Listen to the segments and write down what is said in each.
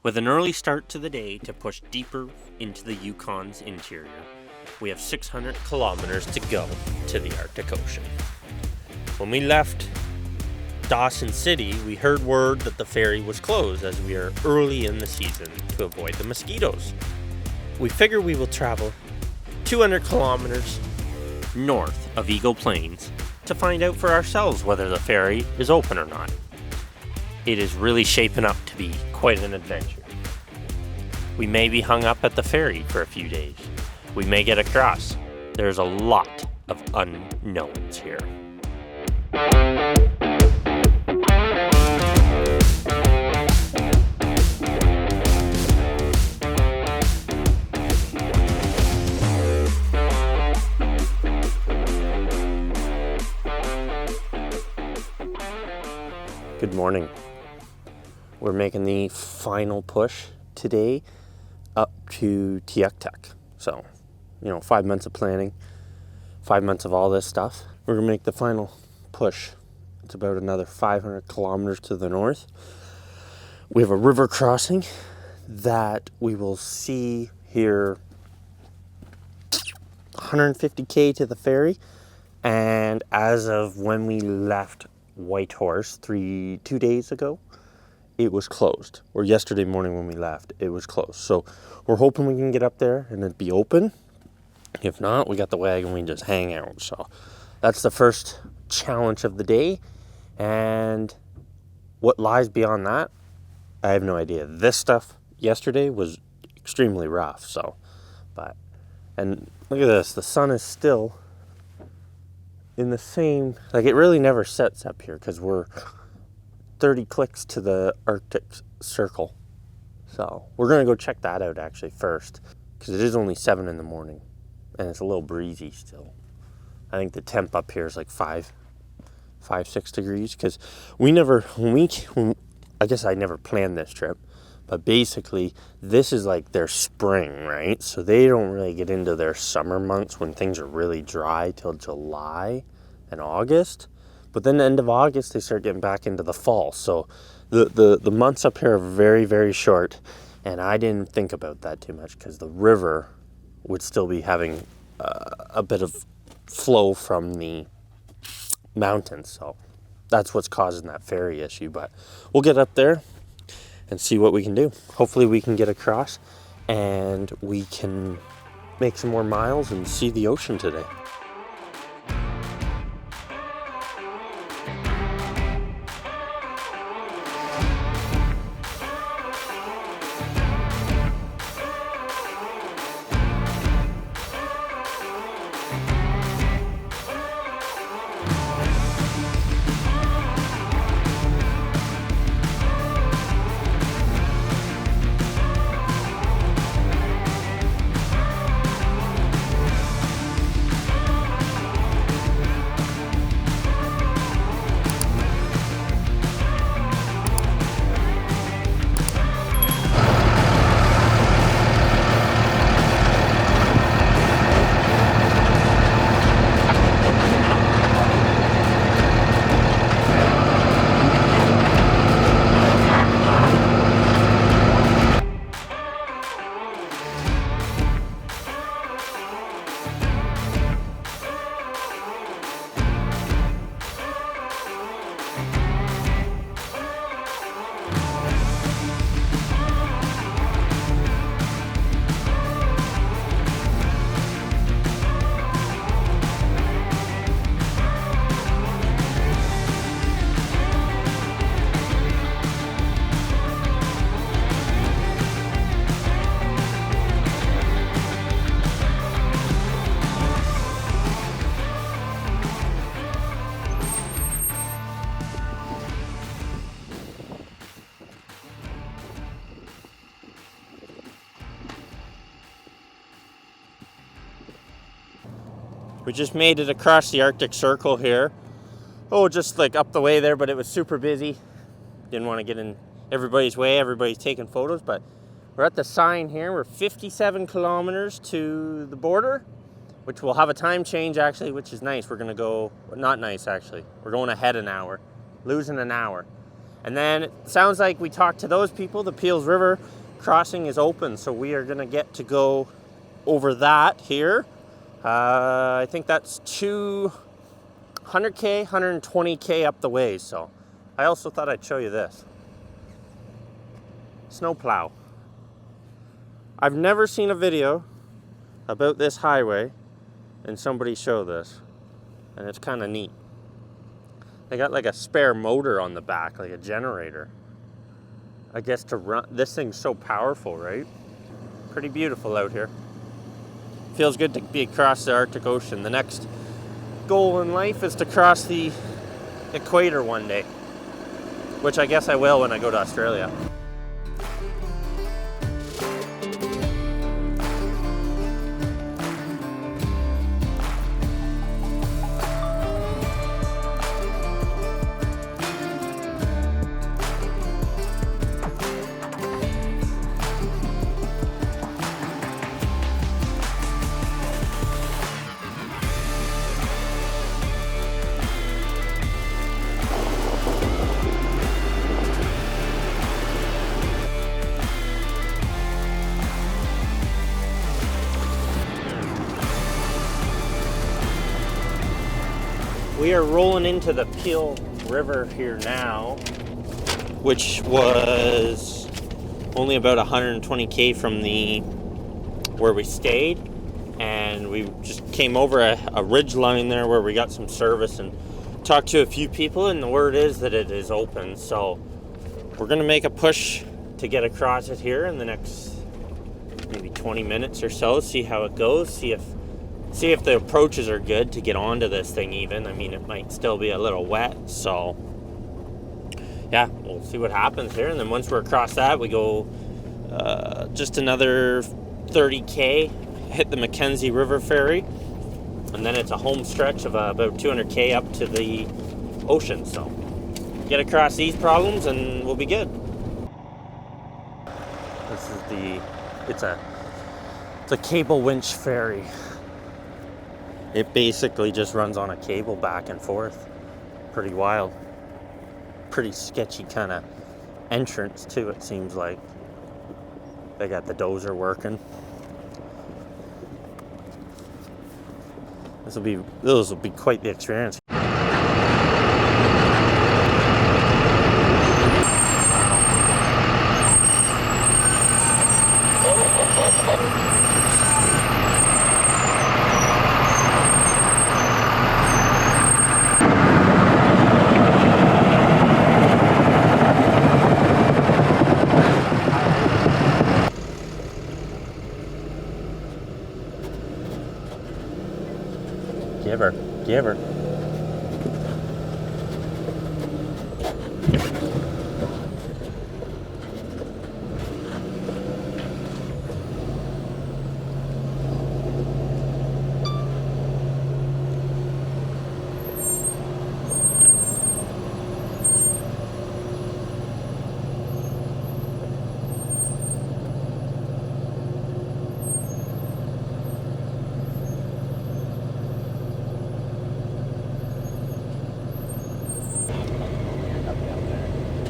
With an early start to the day to push deeper into the Yukon's interior, we have 600 kilometers to go to the Arctic Ocean. When we left Dawson City, we heard word that the ferry was closed as we are early in the season to avoid the mosquitoes. We figure we will travel 200 kilometers north of Eagle Plains to find out for ourselves whether the ferry is open or not. It is really shaping up to be quite an adventure. We may be hung up at the ferry for a few days. We may get across. There's a lot of unknowns here. Good morning. We're making the final push today up to Tiuktuk. So, 5 months of planning, 5 months of all this stuff. We're going to make the final push. It's about another 500 kilometers to the north. We have a river crossing that we will see here 150k to the ferry. And as of when we left Whitehorse 2 days ago, it was closed. Or yesterday morning when we left, it was closed. So we're hoping we can get up there and it'd be open. If not, we got the wagon, we just hang out. So that's the first challenge of the day. And what lies beyond that, I have no idea. This stuff yesterday was extremely rough. And look at this, the sun is still in the same, it really never sets up here because we're 30 clicks to the Arctic Circle. So we're going to go check that out actually first because it is only 7 in the morning and it's a little breezy still. I think the temp up here is like 6 degrees because I guess I never planned this trip, but basically this is like their spring, right? So they don't really get into their summer months when things are really dry till July and August. But then the end of August, they start getting back into the fall. So the months up here are very, very short. And I didn't think about that too much because the river would still be having a bit of flow from the mountains. So that's what's causing that ferry issue. But we'll get up there and see what we can do. Hopefully we can get across and we can make some more miles and see the ocean today. We just made it across the Arctic Circle here. Just up the way there, but it was super busy. Didn't want to get in everybody's way. Everybody's taking photos, but we're at the sign here. We're 57 kilometers to the border, which will have a time change actually, which is nice. We're going to go, not nice actually. We're going ahead an hour, losing an hour. And then it sounds like we talked to those people. The Peels River crossing is open, so we are going to get to go over that here. I think that's 200K, 120K up the way. So I also thought I'd show you this. Snowplow. I've never seen a video about this highway and somebody show this, and it's kind of neat. They got like a spare motor on the back, like a generator. I guess to run, this thing's so powerful, right? Pretty beautiful out here. Feels good to be across the Arctic Ocean. The next goal in life is to cross the equator one day, which I guess I will when I go to Australia. We are rolling into the Peel River here now, which was only about 120K from where we stayed, and we just came over a ridge line there where we got some service and talked to a few people, and the word is that it is open. So we're gonna make a push to get across it here in the next maybe 20 minutes or so, see how it goes, see if the approaches are good to get onto this thing even. I mean, it might still be a little wet, so yeah, we'll see what happens here. And then once we're across that, we go just another 30K, hit the Mackenzie River ferry, and then it's a home stretch of about 200K up to the ocean. So get across these problems and we'll be good. This is it's a cable winch ferry. It basically just runs on a cable back and forth. Pretty wild. Pretty sketchy kind of entrance too, it seems like. They got the dozer working. Those will be quite the experience. Give her.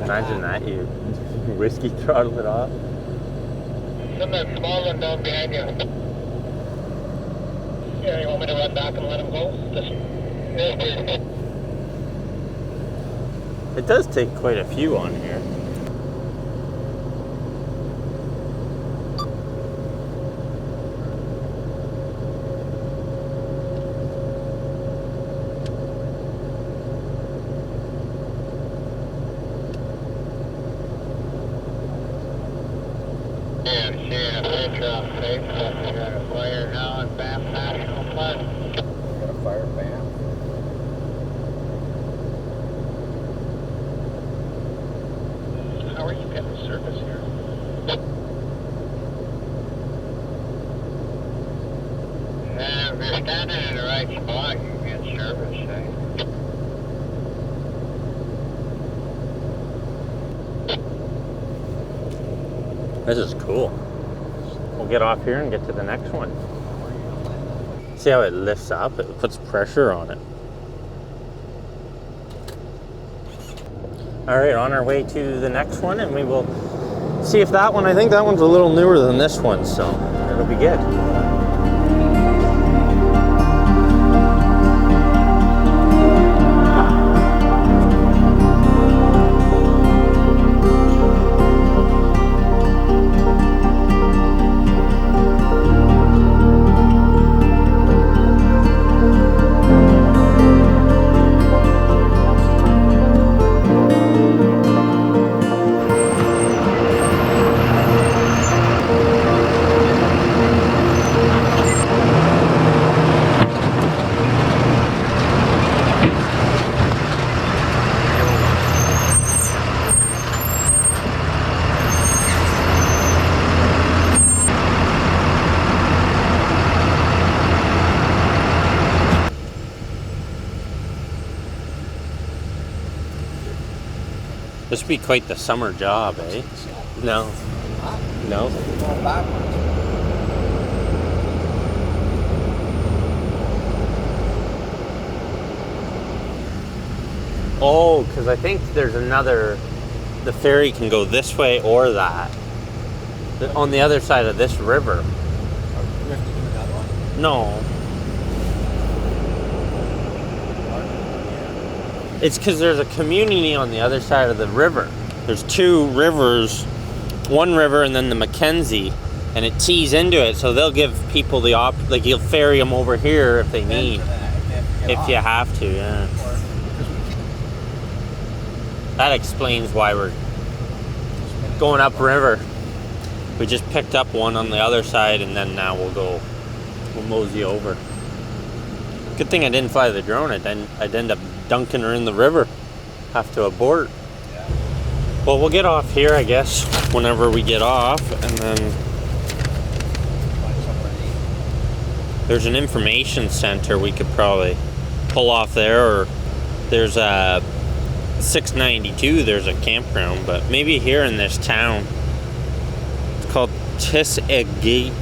Imagine that, you whiskey throttle it off. Send that small one down behind you. Yeah, you want me to run back and let him go? It does take quite a few on here. Fire now in Banff National Park. Got a fire in Banff. How are you getting service here? If you're standing in the right spot, you get service, eh? This is cool. We'll get off here and get to the next one. See how it lifts up? It puts pressure on it. All right, on our way to the next one, and we will see if that one, I think that one's a little newer than this one, so it'll be good. This would be quite the summer job, eh? No. No. Going backwards. Oh, because I think there's another, the ferry can go this way or that. On the other side of this river. We have to do another one. No. It's because there's a community on the other side of the river. There's two rivers, one river and then the Mackenzie, and it tees into it, so they'll give people the like you'll ferry them over here if they need. If you have to, yeah. That explains why we're going upriver. We just picked up one on the other side, and then now we'll mosey over. Good thing I didn't fly the drone. I'd end up dunking her in the river. Have to abort. Yeah. Well, we'll get off here, I guess, whenever we get off, and then Find somewhere to eat. there's an information center we could probably pull off there, or there's a 692, there's a campground, but maybe here in this town. It's called Tisegachiki.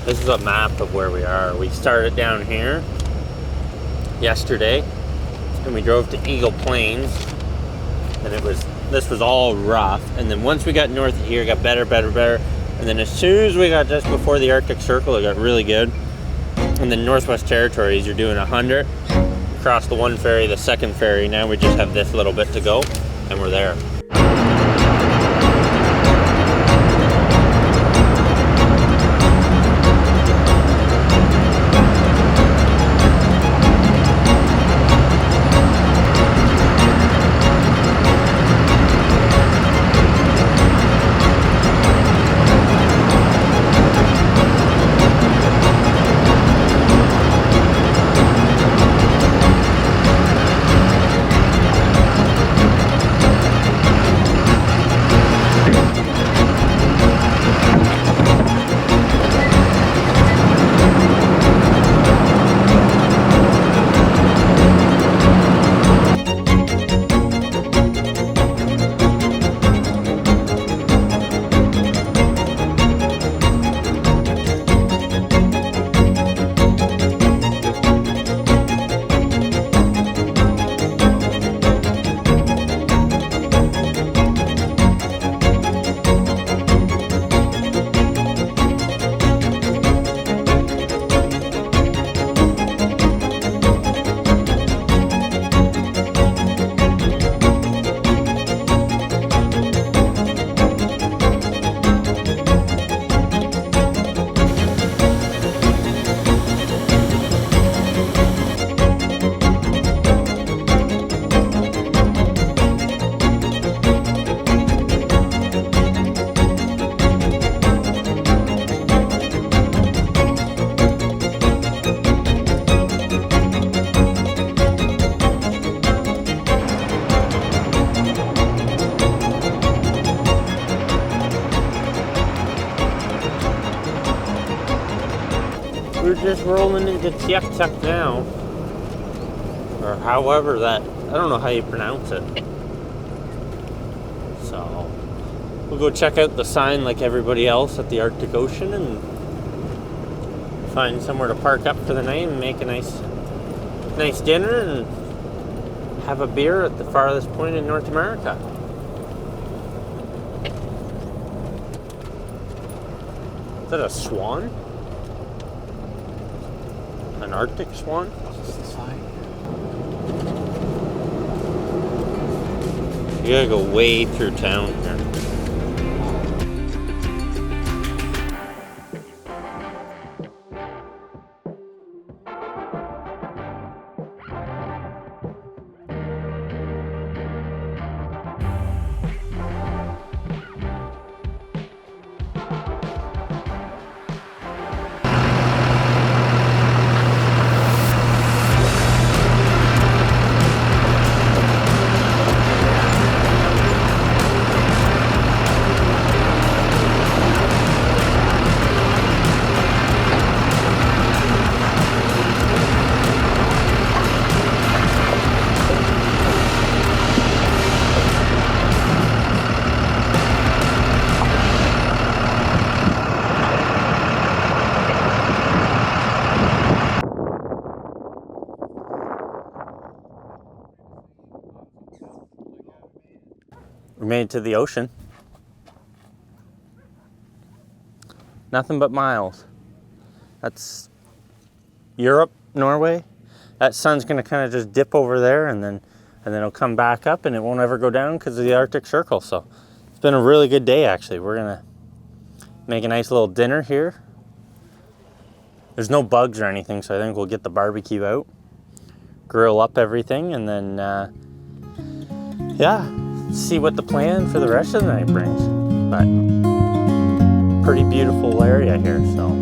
This is a map of where we are. We started down here yesterday, and we drove to Eagle Plains, and this was all rough, and then once we got north of here, it got better, and then as soon as we got just before the Arctic Circle, it got really good. And then Northwest Territories, you're doing 100, across the one ferry, the second ferry, now we just have this little bit to go, and we're there. We're just rolling into Tiak now. Or however that, I don't know how you pronounce it. So, we'll go check out the sign like everybody else at the Arctic Ocean and find somewhere to park up for the night and make a nice nice dinner and have a beer at the farthest point in North America. Is that a swan? An Arctic swan? What's the sign? You gotta go way through town here. We made it to the ocean. Nothing but miles. That's Europe, Norway. That sun's gonna kind of just dip over there and then it'll come back up and it won't ever go down because of the Arctic Circle. So it's been a really good day actually. We're gonna make a nice little dinner here. There's no bugs or anything, so I think we'll get the barbecue out, grill up everything, and then yeah, see what the plan for the rest of the night brings. But pretty beautiful area here, so.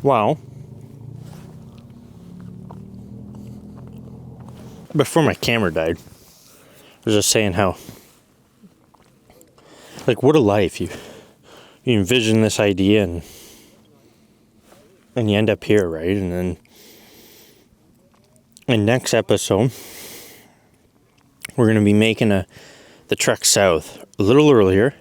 Well, before my camera died, I was just saying how, like, what a life. You envision this idea and you end up here, right? And then in next episode, we're going to be making the trek south a little earlier.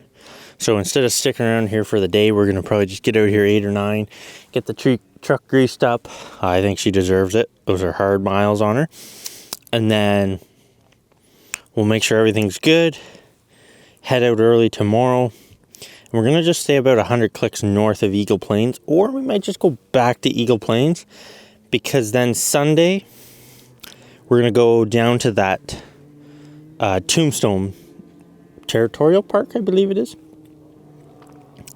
So instead of sticking around here for the day, we're going to probably just get out here 8 or 9, get the truck greased up. I think she deserves it. Those are hard miles on her. And then we'll make sure everything's good. Head out early tomorrow. And we're going to just stay about 100 clicks north of Eagle Plains. Or we might just go back to Eagle Plains. Because then Sunday, we're going to go down to that Tombstone Territorial Park, I believe it is.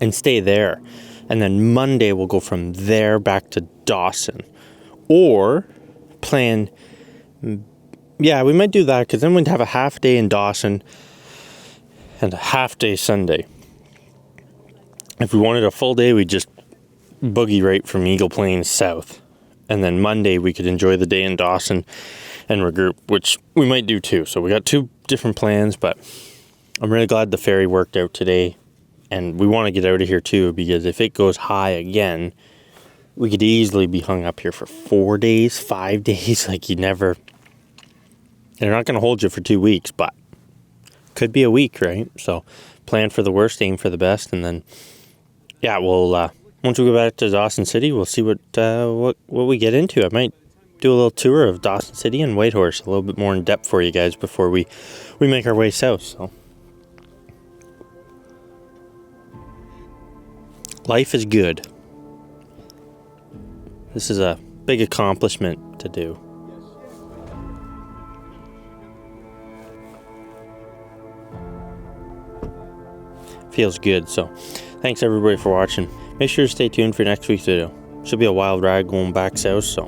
And stay there. And then Monday we'll go from there back to Dawson. Or plan, yeah, we might do that because then we'd have a half day in Dawson and a half day Sunday. If we wanted a full day, we'd just boogie right from Eagle Plains south. And then Monday we could enjoy the day in Dawson and regroup, which we might do too. So we got 2 different plans, but I'm really glad the ferry worked out today. And we want to get out of here too, because if it goes high again, we could easily be hung up here for 4 days, 5 days. Like they're not going to hold you for 2 weeks, but could be a week, right? So plan for the worst, aim for the best. And then, yeah, we'll, once we go back to Dawson City, we'll see what we get into. I might do a little tour of Dawson City and Whitehorse, a little bit more in depth for you guys before we make our way south. So life is good. This is a big accomplishment to do. Feels good. So thanks everybody for watching. make sure to stay tuned for next week's video. Should be a wild ride going back south, so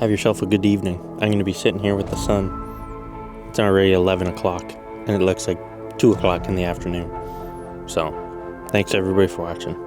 have yourself a good evening. I'm going to be sitting here with the sun. It's already 11 o'clock, and it looks like 2 o'clock in the afternoon. So, thanks everybody for watching.